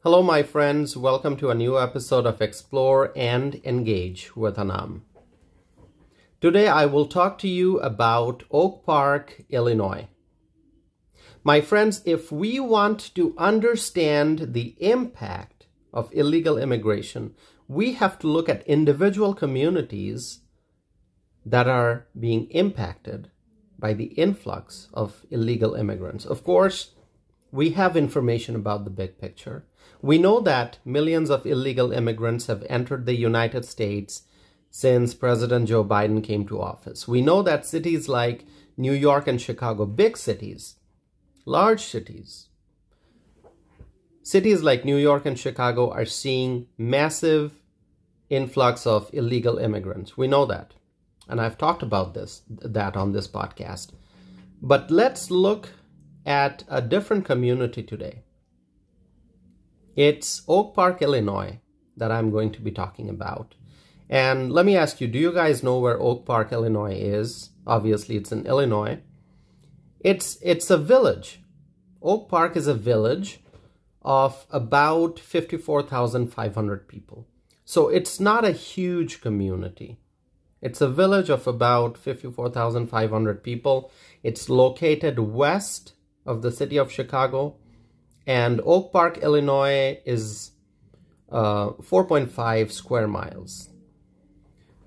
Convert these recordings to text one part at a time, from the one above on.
Hello, my friends. Welcome to a new episode of Explore and Engage with Anam. Today, I will talk to you about Oak Park, Illinois. My friends, if we want to understand the impact of illegal immigration, we have to look at individual communities that are being impacted by the influx of illegal immigrants. Of course, we have information about the big picture. We know that millions of illegal immigrants have entered the United States since President Joe Biden came to office. We know that cities like New York and Chicago, big cities, large cities, cities like New York and Chicago are seeing massive influx of illegal immigrants. We know that. And I've talked about that on this podcast. But let's look at a different community today. It's Oak Park, Illinois, that I'm going to be talking about. And let me ask you, do you guys know where Oak Park, Illinois is? Obviously, it's in Illinois. It's a village. Oak Park is a village of about 54,500 people. So it's not a huge community. It's a village of about 54,500 people. It's located west of the city of Chicago. And Oak Park, Illinois is 4.5 square miles.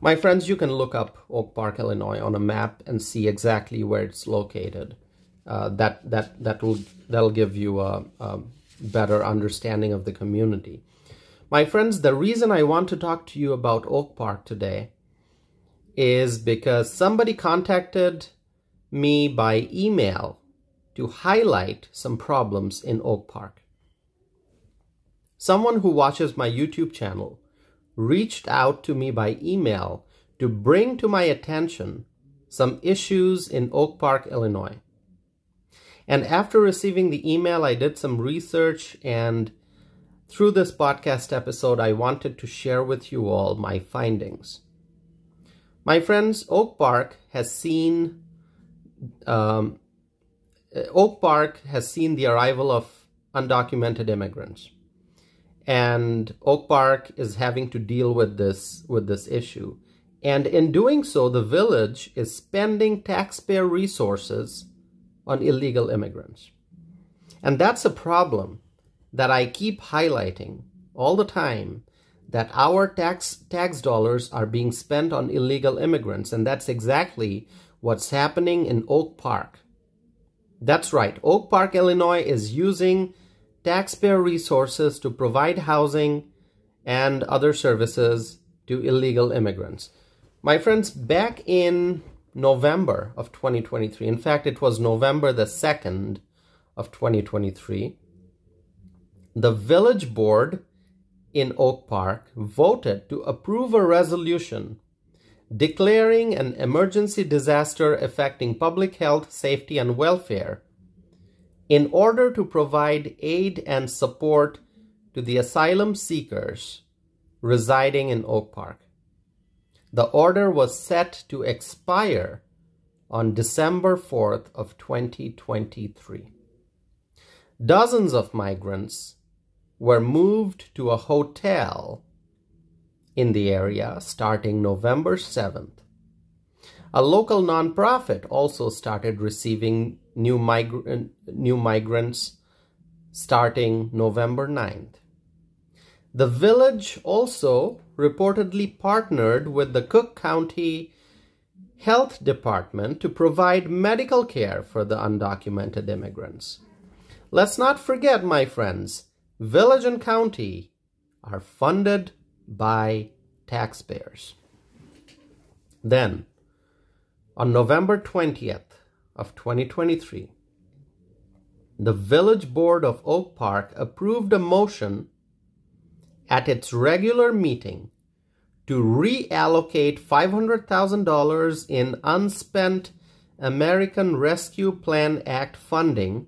My friends, you can look up Oak Park, Illinois on a map and see exactly where it's located. That'll give you a better understanding of the community. My friends, the reason I want to talk to you about Oak Park today is because somebody contacted me by email to highlight some problems in Oak Park. Someone who watches my YouTube channel reached out to me by email to bring to my attention some issues in Oak Park, Illinois. And after receiving the email, I did some research, and through this podcast episode, I wanted to share with you all my findings. My friends, Oak Park has seen the arrival of undocumented immigrants, and Oak Park is having to deal with this issue. And in doing so, the village is spending taxpayer resources on illegal immigrants. And that's a problem that I keep highlighting all the time, that our tax dollars are being spent on illegal immigrants. And that's exactly what's happening in Oak Park. That's right. Oak Park, Illinois is using taxpayer resources to provide housing and other services to illegal immigrants. My friends, back in November of 2023, in fact, it was November the 2nd of 2023, the village board in Oak Park voted to approve a resolution declaring an emergency disaster affecting public health, safety, and welfare in order to provide aid and support to the asylum seekers residing in Oak Park. The order was set to expire on December 4th of 2023. Dozens of migrants were moved to a hotel in the area starting November 7th. A local nonprofit also started receiving new migrants starting November 9th. The village also reportedly partnered with the Cook County Health Department to provide medical care for the undocumented immigrants. Let's not forget, my friends, village and county are funded by taxpayers. Then, on November 20th of 2023, the Village Board of Oak Park approved a motion at its regular meeting to reallocate $500,000 in unspent American Rescue Plan Act funding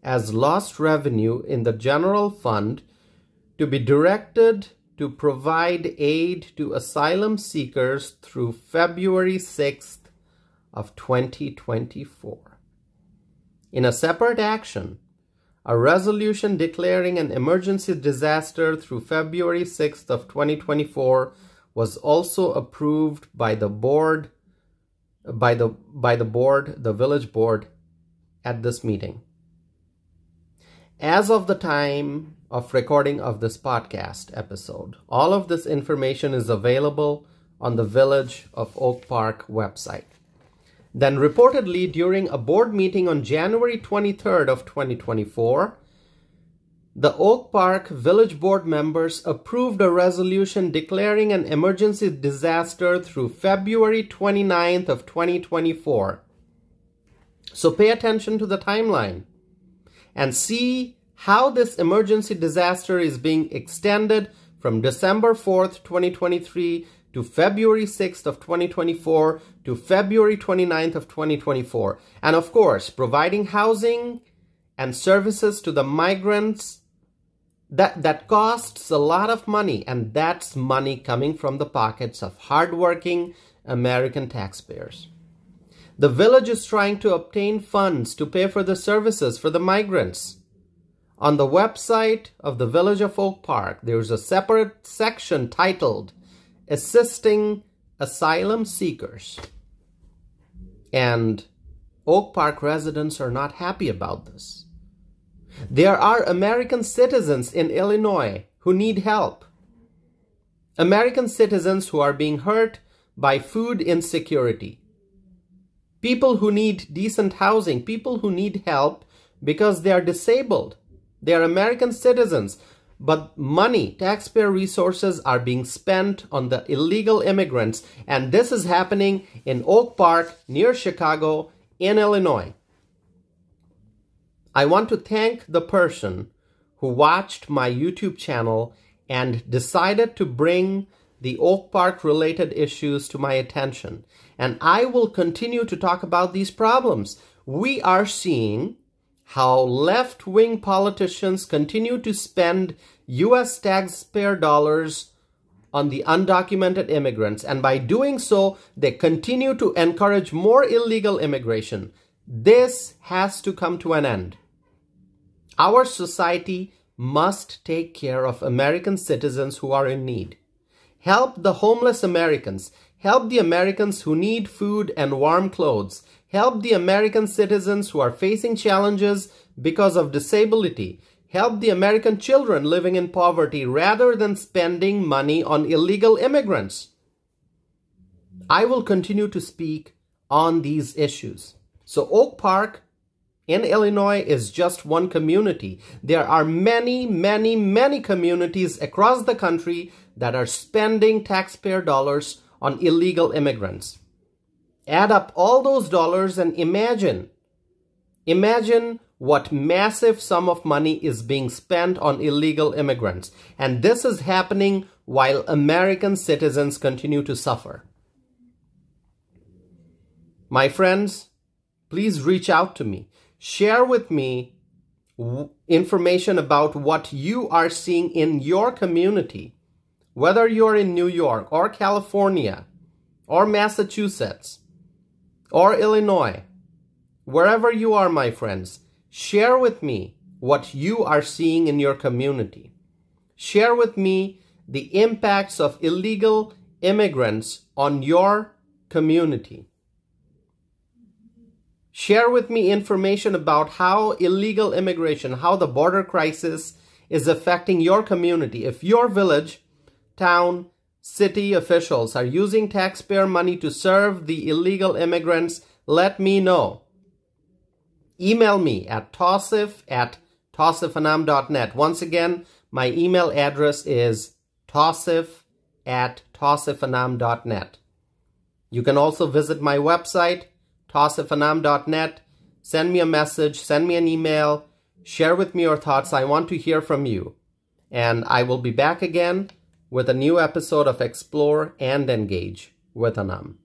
as lost revenue in the general fund to be directed to provide aid to asylum seekers through February 6th of 2024. In a separate action, A resolution declaring an emergency disaster through February 6th of 2024 was also approved by the board, the village board, at this meeting. As of the time of recording of this podcast episode, all of this information is available on the Village of Oak Park website. Then reportedly during a board meeting on January 23rd of 2024, the Oak Park Village Board members approved a resolution declaring an emergency disaster through February 29th of 2024. So pay attention to the timeline and see how this emergency disaster is being extended from December 4th, 2023 to February 6th of 2024 to February 29th of 2024. And of course, providing housing and services to the migrants, that costs a lot of money, and that's money coming from the pockets of hardworking American taxpayers. The village is trying to obtain funds to pay for the services for the migrants. On the website of the Village of Oak Park, there's a separate section titled Assisting Asylum Seekers. And Oak Park residents are not happy about this. There are American citizens in Illinois who need help. American citizens who are being hurt by food insecurity. People who need decent housing. People who need help because they are disabled. They are American citizens. But money, taxpayer resources are being spent on the illegal immigrants. And this is happening in Oak Park, near Chicago, in Illinois. I want to thank the person who watched my YouTube channel and decided to bring the Oak Park related issues to my attention. And I will continue to talk about these problems. We are seeing how left-wing politicians continue to spend U.S. taxpayer dollars on the undocumented immigrants. And by doing so, they continue to encourage more illegal immigration. This has to come to an end. Our society must take care of American citizens who are in need. Help the homeless Americans. Help the Americans who need food and warm clothes. Help the American citizens who are facing challenges because of disability. Help the American children living in poverty rather than spending money on illegal immigrants. I will continue to speak on these issues. So Oak Park in Illinois is just one community. There are many, many, many communities across the country that are spending taxpayer dollars on illegal immigrants. Add up all those dollars and imagine what massive sum of money is being spent on illegal immigrants. And this is happening while American citizens continue to suffer. My friends, please reach out to me. Share with me information about what you are seeing in your community, whether you're in New York or California or Massachusetts or Illinois, wherever you are, my friends. Share with me what you are seeing in your community. Share with me the impacts of illegal immigrants on your community. Share with me information about how illegal immigration, how the border crisis is affecting your community. If your village, town, city officials are using taxpayer money to serve the illegal immigrants, let me know. Email me at tausif@tausifanam.net. Once again, my email address is tausif@tausifanam.net. You can also visit my website, tausifanam.net. Send me a message, send me an email, share with me your thoughts. I want to hear from you. And I will be back again with a new episode of Explore and Engage with Anam.